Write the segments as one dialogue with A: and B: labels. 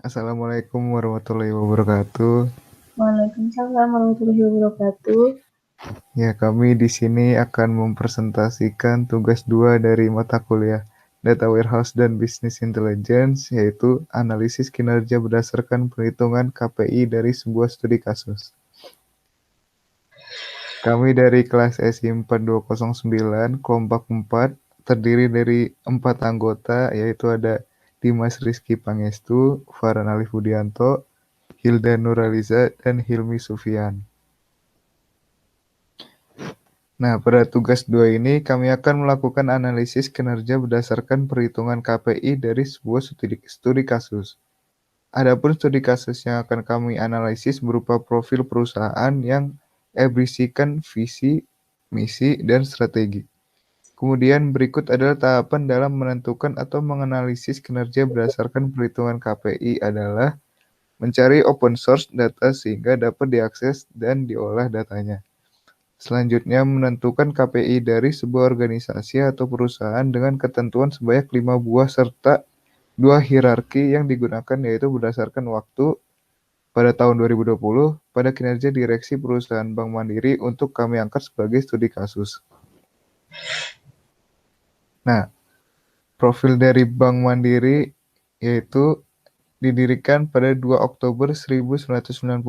A: Assalamualaikum warahmatullahi wabarakatuh.
B: Waalaikumsalam warahmatullahi wabarakatuh.
A: Ya, kami di sini akan mempresentasikan tugas 2 dari mata kuliah Data Warehouse dan Business Intelligence, yaitu analisis kinerja berdasarkan perhitungan KPI dari sebuah studi kasus. Kami dari kelas SI 4209, kelompok 4, terdiri dari 4 anggota, yaitu ada Dimas Rizky Pangestu, Farhan Alif Budianto, Hilda Nuraliza, dan Hilmi Sufian. Nah, pada tugas 2 ini kami akan melakukan analisis kinerja berdasarkan perhitungan KPI dari sebuah studi kasus. Adapun studi kasus yang akan kami analisis berupa profil perusahaan yang berisikan visi, misi, dan strategi. Kemudian berikut adalah tahapan dalam menentukan atau menganalisis kinerja berdasarkan perhitungan KPI adalah mencari open source data sehingga dapat diakses dan diolah datanya. Selanjutnya, menentukan KPI dari sebuah organisasi atau perusahaan dengan ketentuan sebanyak 5 buah serta 2 hierarki yang digunakan, yaitu berdasarkan waktu pada tahun 2020 pada kinerja direksi perusahaan Bank Mandiri untuk kami angkat sebagai studi kasus. Nah, profil dari Bank Mandiri yaitu didirikan pada 2 Oktober 1998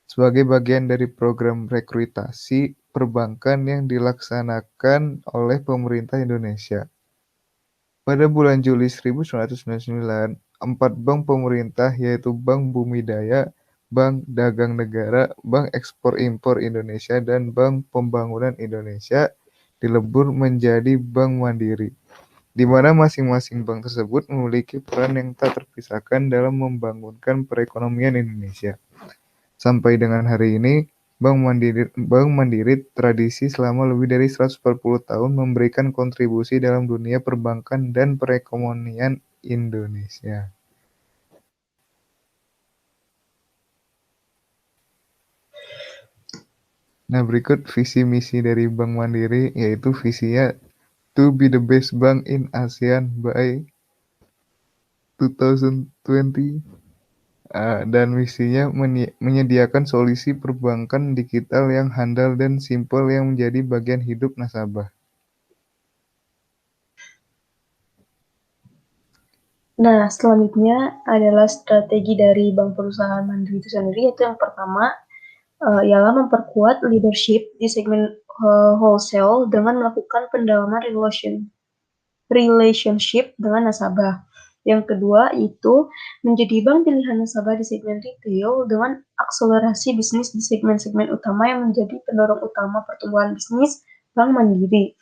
A: sebagai bagian dari program rekrutasi perbankan yang dilaksanakan oleh pemerintah Indonesia. Pada bulan Juli 1999, 4 bank pemerintah yaitu Bank Bumi Daya, Bank Dagang Negara, Bank Ekspor Impor Indonesia, dan Bank Pembangunan Indonesia dilebur menjadi Bank Mandiri, di mana masing-masing bank tersebut memiliki peran yang tak terpisahkan dalam membangunkan perekonomian Indonesia. Sampai dengan hari ini, Bank Mandiri tradisi selama lebih dari 140 tahun memberikan kontribusi dalam dunia perbankan dan perekonomian Indonesia. Nah, berikut visi misi dari Bank Mandiri, yaitu visinya to be the best bank in ASEAN by 2020. Dan misinya menyediakan solusi perbankan digital yang handal dan simpel yang menjadi bagian hidup nasabah.
B: Nah, selanjutnya adalah strategi dari bank perusahaan mandiri itu sendiri, yaitu yang pertama ialah memperkuat leadership di segmen wholesale dengan melakukan pendalaman relationship dengan nasabah. Yang kedua itu menjadi bank pilihan nasabah di segmen retail dengan akselerasi bisnis di segmen-segmen utama yang menjadi pendorong utama pertumbuhan bisnis Bank Mandiri.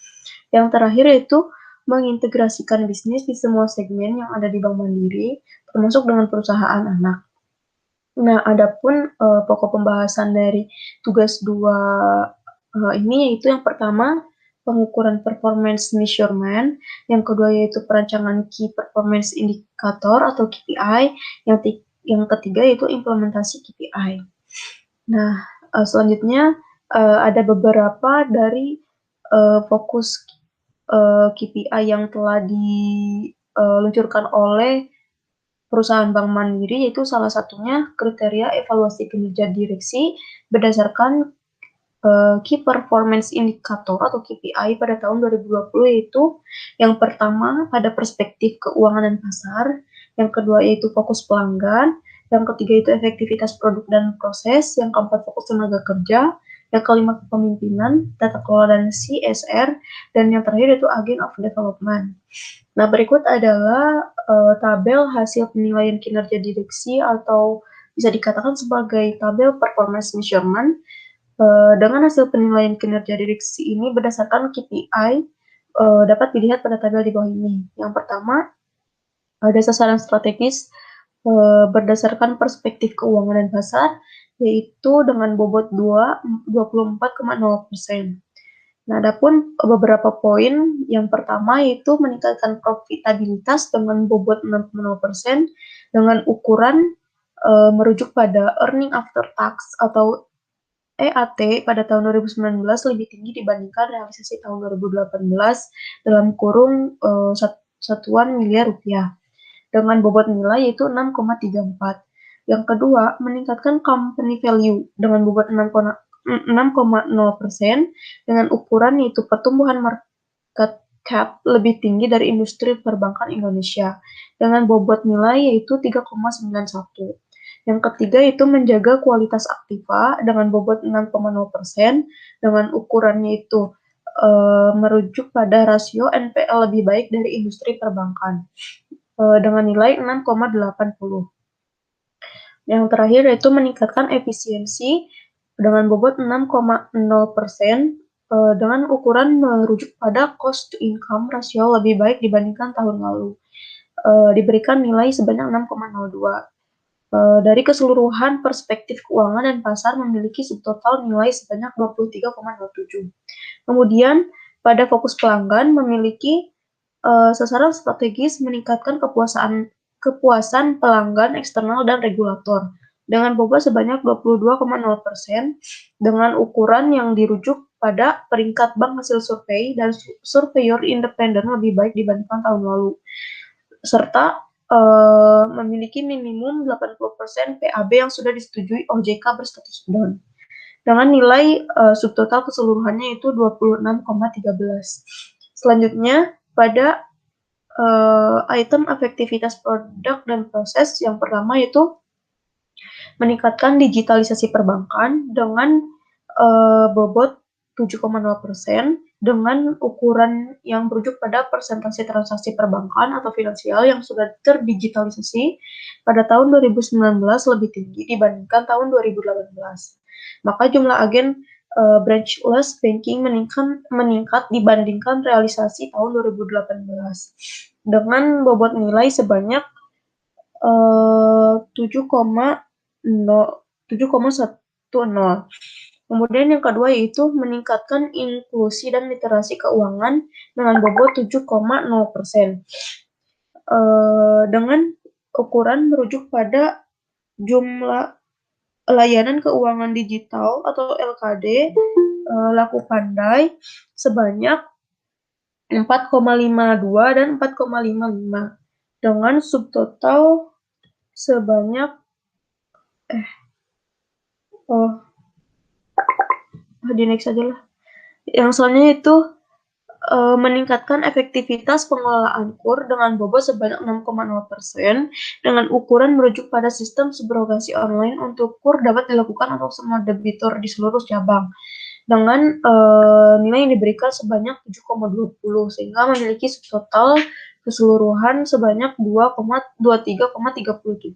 B: Yang terakhir yaitu mengintegrasikan bisnis di semua segmen yang ada di Bank Mandiri, termasuk dengan perusahaan anak. Nah, adapun pokok pembahasan dari tugas 2 ini yaitu yang pertama pengukuran performance measurement, yang kedua yaitu perancangan key performance indicator atau KPI, yang ketiga yaitu implementasi KPI. Nah, selanjutnya ada beberapa dari fokus KPI yang telah diluncurkan oleh perusahaan Bank Mandiri, yaitu salah satunya kriteria evaluasi kinerja direksi berdasarkan Key Performance Indicator atau KPI pada tahun 2020, yaitu yang pertama pada perspektif keuangan dan pasar, yang kedua yaitu fokus pelanggan, yang ketiga itu efektivitas produk dan proses, yang keempat fokus tenaga kerja, yang kelima kepemimpinan, tata kelola dan CSR, dan yang terakhir itu agent of development. Nah, berikut adalah tabel hasil penilaian kinerja direksi atau bisa dikatakan sebagai tabel performance measurement. Dengan hasil penilaian kinerja direksi ini berdasarkan KPI dapat dilihat pada tabel di bawah ini. Yang pertama, ada sasaran strategis berdasarkan perspektif keuangan dan pasar, yaitu dengan bobot 24,0%. Nah, adapun beberapa poin, yang pertama yaitu meningkatkan profitabilitas dengan bobot 6,0% dengan ukuran merujuk pada earning after tax atau EAT pada tahun 2019 lebih tinggi dibandingkan realisasi tahun 2018 dalam kurung satuan miliar rupiah. dengan bobot nilai yaitu 6,34. Yang kedua, meningkatkan company value dengan bobot 6,0% dengan ukuran yaitu pertumbuhan market cap lebih tinggi dari industri perbankan Indonesia dengan bobot nilai yaitu 3,91. Yang ketiga itu menjaga kualitas aktiva dengan bobot 6,0% dengan ukurannya itu merujuk pada rasio NPL lebih baik dari industri perbankan dengan nilai 6,80. Yang terakhir yaitu meningkatkan efisiensi dengan bobot 6,0% dengan ukuran merujuk pada cost to income rasio lebih baik dibandingkan tahun lalu. Diberikan nilai sebanyak 6,02. Dari keseluruhan perspektif keuangan dan pasar memiliki subtotal nilai sebanyak 23,07. Kemudian pada fokus pelanggan memiliki sasaran strategis meningkatkan kepuasan pelanggan eksternal dan regulator dengan bobot sebanyak 22,0% dengan ukuran yang dirujuk pada peringkat bank hasil survei dan surveyor independen lebih baik dibandingkan tahun lalu serta memiliki minimum 80% PAB yang sudah disetujui OJK berstatus down dengan nilai subtotal keseluruhannya itu 26,13. Selanjutnya pada item efektivitas produk dan proses yang pertama itu meningkatkan digitalisasi perbankan dengan bobot 7,0% dengan ukuran yang merujuk pada persentase transaksi perbankan atau finansial yang sudah terdigitalisasi pada tahun 2019 lebih tinggi dibandingkan tahun 2018. Maka jumlah agen branchless banking meningkat dibandingkan realisasi tahun 2018 dengan bobot nilai sebanyak 7,10. Kemudian yang kedua yaitu meningkatkan inklusi dan literasi keuangan dengan bobot 7,0%. Dengan ukuran merujuk pada jumlah layanan keuangan digital atau LKD laku pandai sebanyak 4,52 dan 4,55 dengan subtotal sebanyak di next aja lah. Yang selanjutnya itu meningkatkan efektivitas pengelolaan KUR dengan bobot sebanyak 6,0% dengan ukuran merujuk pada sistem subrogasi online untuk KUR dapat dilakukan untuk semua debitur di seluruh cabang dengan nilai yang diberikan sebanyak 7,20 sehingga memiliki subtotal keseluruhan sebanyak 2,23,37.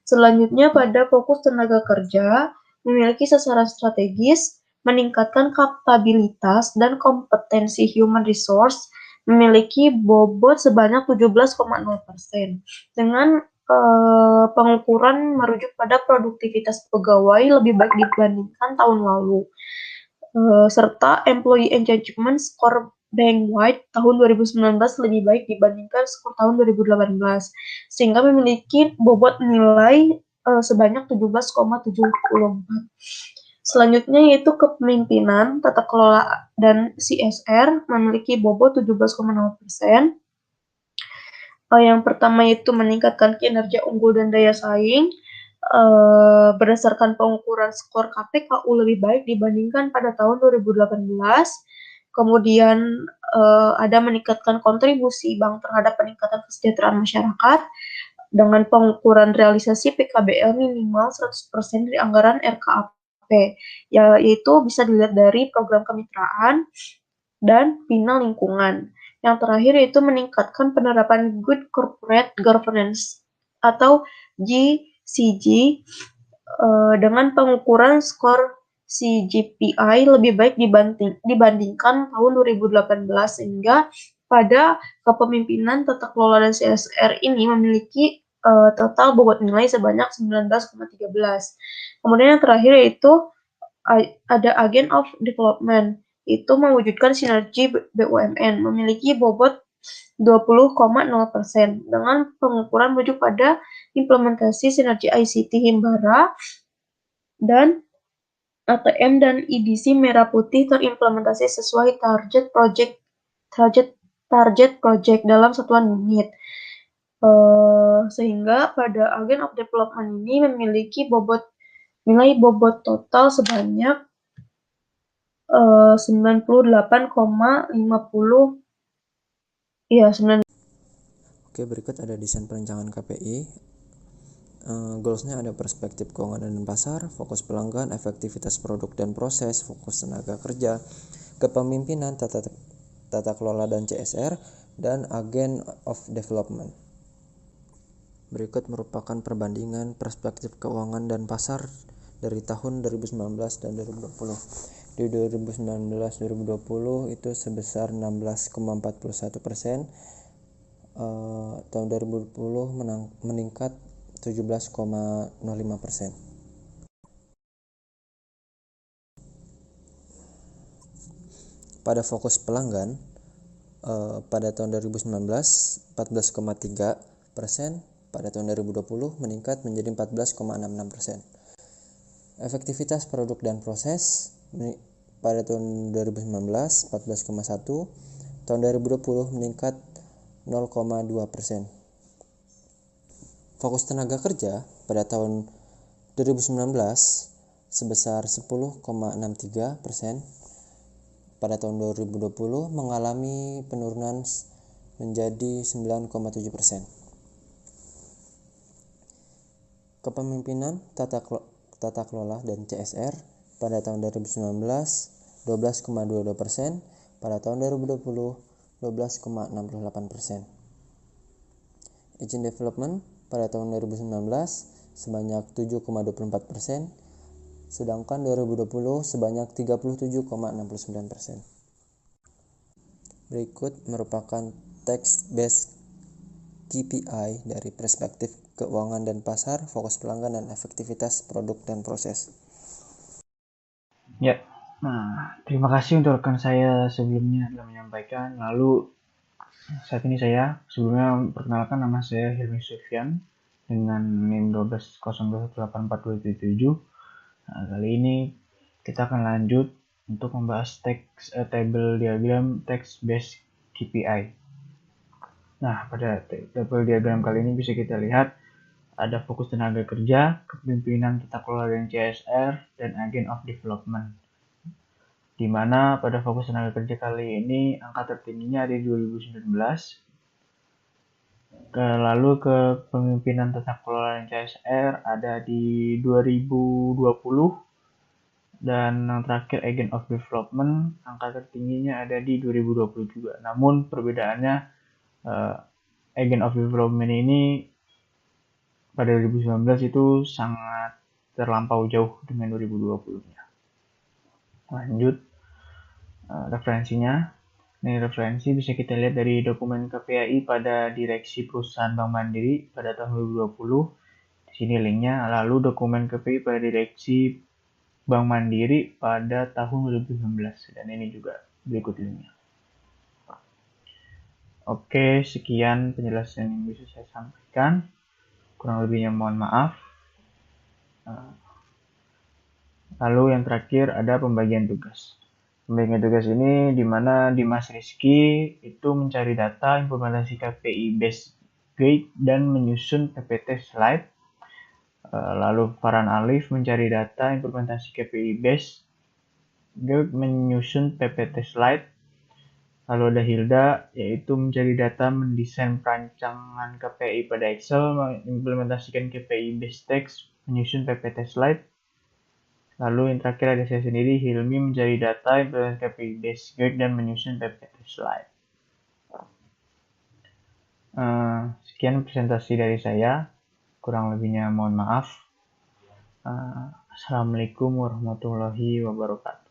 B: Selanjutnya pada fokus tenaga kerja memiliki sasaran strategis meningkatkan kapabilitas dan kompetensi human resource memiliki bobot sebanyak 17,0% dengan pengukuran merujuk pada produktivitas pegawai lebih baik dibandingkan tahun lalu serta employee engagement score bank-wide tahun 2019 lebih baik dibandingkan skor tahun 2018 sehingga memiliki bobot nilai sebanyak 17,74. Selanjutnya yaitu kepemimpinan, tata kelola, dan CSR memiliki bobot 17,0%. Yang pertama yaitu meningkatkan kinerja unggul dan daya saing berdasarkan pengukuran skor KPKU lebih baik dibandingkan pada tahun 2018. Kemudian ada meningkatkan kontribusi bank terhadap peningkatan kesejahteraan masyarakat dengan pengukuran realisasi PKBL minimal 100% dari anggaran RKAP. Yaitu bisa dilihat dari program kemitraan dan bina lingkungan. Yang terakhir yaitu meningkatkan penerapan Good Corporate Governance atau GCG dengan pengukuran skor CGPI lebih baik dibandingkan tahun 2018 sehingga pada kepemimpinan tata kelola dan CSR ini memiliki total bobot nilai sebanyak 19,13. Kemudian yang terakhir yaitu ada Agent of Development, itu mewujudkan sinergi BUMN, memiliki bobot 20,0% dengan pengukuran merujuk pada implementasi sinergi ICT Himbara dan ATM dan EDC Merah Putih terimplementasi sesuai target project dalam satuan unit. Sehingga pada agen of development ini memiliki nilai bobot total sebanyak 98,50 ya 9.
C: Oke, berikut ada desain perencanaan KPI. Goalsnya ada perspektif keuangan dan pasar, fokus pelanggan, efektivitas produk dan proses, fokus tenaga kerja, kepemimpinan, tata kelola dan CSR, dan agen of development. Berikut merupakan perbandingan perspektif keuangan dan pasar dari tahun 2019 dan 2020. Di 2019-2020 itu sebesar 16,41%, tahun 2020 meningkat 17,05%. Pada fokus pelanggan, pada tahun 2019 14,3%, pada tahun 2020 meningkat menjadi 14,66%. Efektivitas produk dan proses pada tahun 2019 14,1%, tahun 2020 meningkat 0,2%. Fokus tenaga kerja pada tahun 2019 sebesar 10,63%, pada tahun 2020 mengalami penurunan menjadi 9,7%. Kepemimpinan, tata kelola dan CSR pada tahun 2019 12,22%, pada tahun 2020 12,68%. Agent development pada tahun 2019 sebanyak 7,24%, sedangkan 2020 sebanyak 37,69%. Berikut merupakan text-based KPI dari perspektif keuangan dan pasar, fokus pelanggan, dan efektivitas produk dan proses.
D: Ya, nah terima kasih untuk rekan saya sebelumnya telah menyampaikan. Lalu saat ini saya sebelumnya perkenalkan, nama saya Hilmi Sufyan dengan NIM 1202184277. Nah, kali ini kita akan lanjut untuk membahas table diagram text based KPI. Nah, pada table diagram kali ini bisa kita lihat ada fokus tenaga kerja, kepemimpinan, tata kelola dan CSR, dan agent of development. Di mana pada fokus tenaga kerja kali ini angka tertingginya ada di 2019. Lalu ke kepemimpinan tata kelola dan CSR ada di 2020. Dan yang terakhir agent of development angka tertingginya ada di 2020 juga. Namun perbedaannya agent of development ini pada 2019 itu sangat terlampau jauh dengan 2020-nya. Lanjut referensinya. Ini referensi bisa kita lihat dari dokumen KPI pada Direksi Perusahaan Bank Mandiri pada tahun 2020. Di sini linknya. Lalu dokumen KPI pada Direksi Bank Mandiri pada tahun 2019. Dan ini juga berikut linknya. Oke, sekian penjelasan yang bisa saya sampaikan. Kurang lebihnya mohon maaf. Lalu yang terakhir ada pembagian tugas. Pembagian tugas ini di mana Dimas Rizky itu mencari data implementasi KPI based guide dan menyusun PPT slide. Lalu Farhan Alif mencari data implementasi KPI based guide menyusun PPT slide. Lalu ada Hilda yaitu mencari data mendesain perancangan KPI pada Excel, mengimplementasikan KPI based text, menyusun PPT slide. Lalu yang terakhir ada saya sendiri, Hilmi, mencari data, implementasi KPI based guide, dan menyusun PPT slide. Sekian presentasi dari saya. Kurang lebihnya mohon maaf. Assalamualaikum warahmatullahi wabarakatuh.